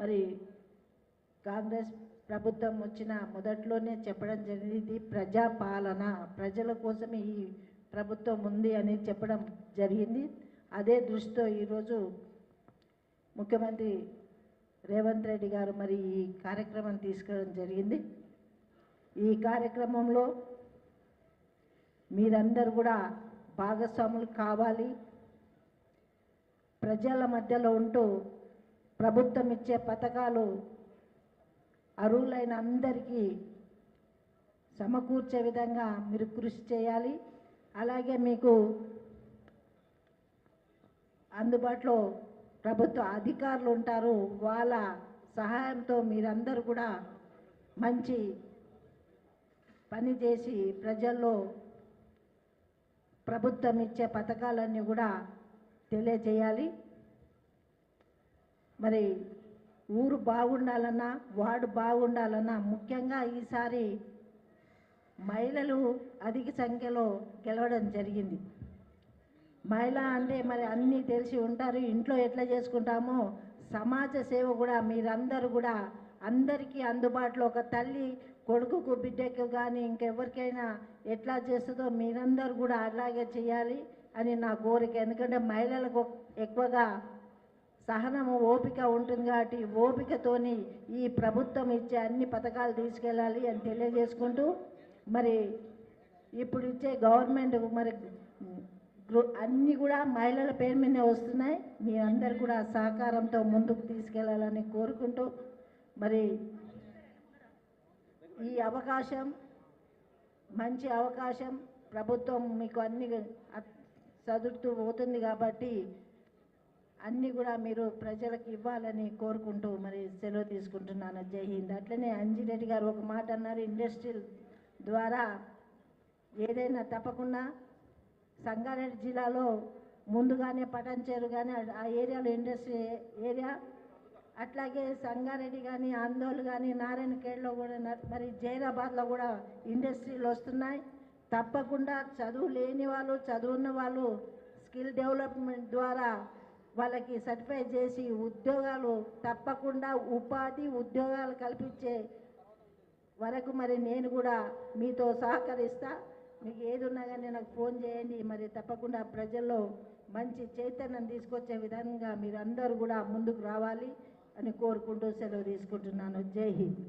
మరి కాంగ్రెస్ ప్రభుత్వం వచ్చిన మొదట్లోనే చెప్పడం జరిగింది, ప్రజాపాలన, ప్రజల కోసం ఈ ప్రభుత్వం ఉంది అని చెప్పడం జరిగింది. అదే దృష్టితో ఈరోజు ముఖ్యమంత్రి రేవంత్ రెడ్డి గారు మరి ఈ కార్యక్రమం తీసుకోవడం జరిగింది. ఈ కార్యక్రమంలో మీరందరూ కూడా భాగస్వాములు కావాలి. ప్రజల మధ్యలో ఉంటూ ప్రభుత్వం ఇచ్చే పథకాలు అర్హులైన అందరికీ సమకూర్చే విధంగా మీరు కృషి చేయాలి. అలాగే మీకు అందుబాటులో ప్రభుత్వ అధికారులు ఉంటారు, వాళ్ళ సహాయంతో మీరందరూ కూడా మంచి పని చేసి ప్రజల్లో ప్రభుత్వం ఇచ్చే పథకాలన్నీ కూడా తెలియజేయాలి. మరి ఊరు బాగుండాలన్నా, వార్డు బాగుండాలన్నా ముఖ్యంగా ఈసారి మహిళలు అధిక సంఖ్యలో గెలవడం జరిగింది. మహిళ అంటే మరి అన్నీ తెలిసి ఉంటారు, ఇంట్లో ఎట్లా చేసుకుంటామో సమాజ సేవ కూడా మీరందరూ కూడా అందరికీ అందుబాటులో, ఒక తల్లి కొడుకుకు బిడ్డకు కానీ ఇంకెవరికైనా ఎట్లా చేస్తుందో మీరందరూ కూడా అలాగే చేయాలి అని నా కోరిక. ఎందుకంటే మహిళలకు ఎక్కువగా సహనము, ఓపిక ఉంటుంది కాబట్టి ఓపికతోని ఈ ప్రభుత్వం ఇచ్చే అన్ని పథకాలు తీసుకెళ్ళాలి అని తెలియజేసుకుంటూ, మరి ఇప్పుడు ఇచ్చే గవర్నమెంట్ మరి అన్నీ కూడా మహిళల పేరు మీదే వస్తున్నాయి. మీ అందరు కూడా సహకారంతో ముందుకు తీసుకెళ్లాలని కోరుకుంటూ, మరి ఈ అవకాశం మంచి అవకాశం, ప్రభుత్వం మీకు అన్ని చదువుతూ పోతుంది కాబట్టి అన్నీ కూడా మీరు ప్రజలకు ఇవ్వాలని కోరుకుంటూ మరి సెలవు తీసుకుంటున్నాను. జై హింద్. అట్లనే అంజిరెడ్డి గారు ఒక మాట అన్నారు, ఇండస్ట్రియల్ ద్వారా ఏదైనా తప్పకుండా సంగారెడ్డి జిల్లాలో ముందుగానే పటాన్చేరు కానీ ఆ ఏరియాలో ఇండస్ట్రీ ఏరియా, అట్లాగే సంగారెడ్డి కానీ ఆందోళన కానీ నారాయణఖేడ్లో కూడా మరి జైరాబాద్లో కూడా ఇండస్ట్రీలు వస్తున్నాయి. తప్పకుండా చదువు లేని వాళ్ళు, చదువున్న వాళ్ళు స్కిల్ డెవలప్మెంట్ ద్వారా వాళ్ళకి సర్టిఫై చేసి ఉద్యోగాలు తప్పకుండా ఉపాధి ఉద్యోగాలు కల్పించే వరకు మరి నేను కూడా మీతో సహకరిస్తా. మీకు ఏది ఉన్నా కానీ నాకు ఫోన్ చేయండి. మరి తప్పకుండా ప్రజల్లో మంచి చైతన్యం తీసుకొచ్చే విధంగా మీరందరూ కూడా ముందుకు రావాలి అని కోరుకుంటూ సెలవు తీసుకుంటున్నాను. జై హింద్.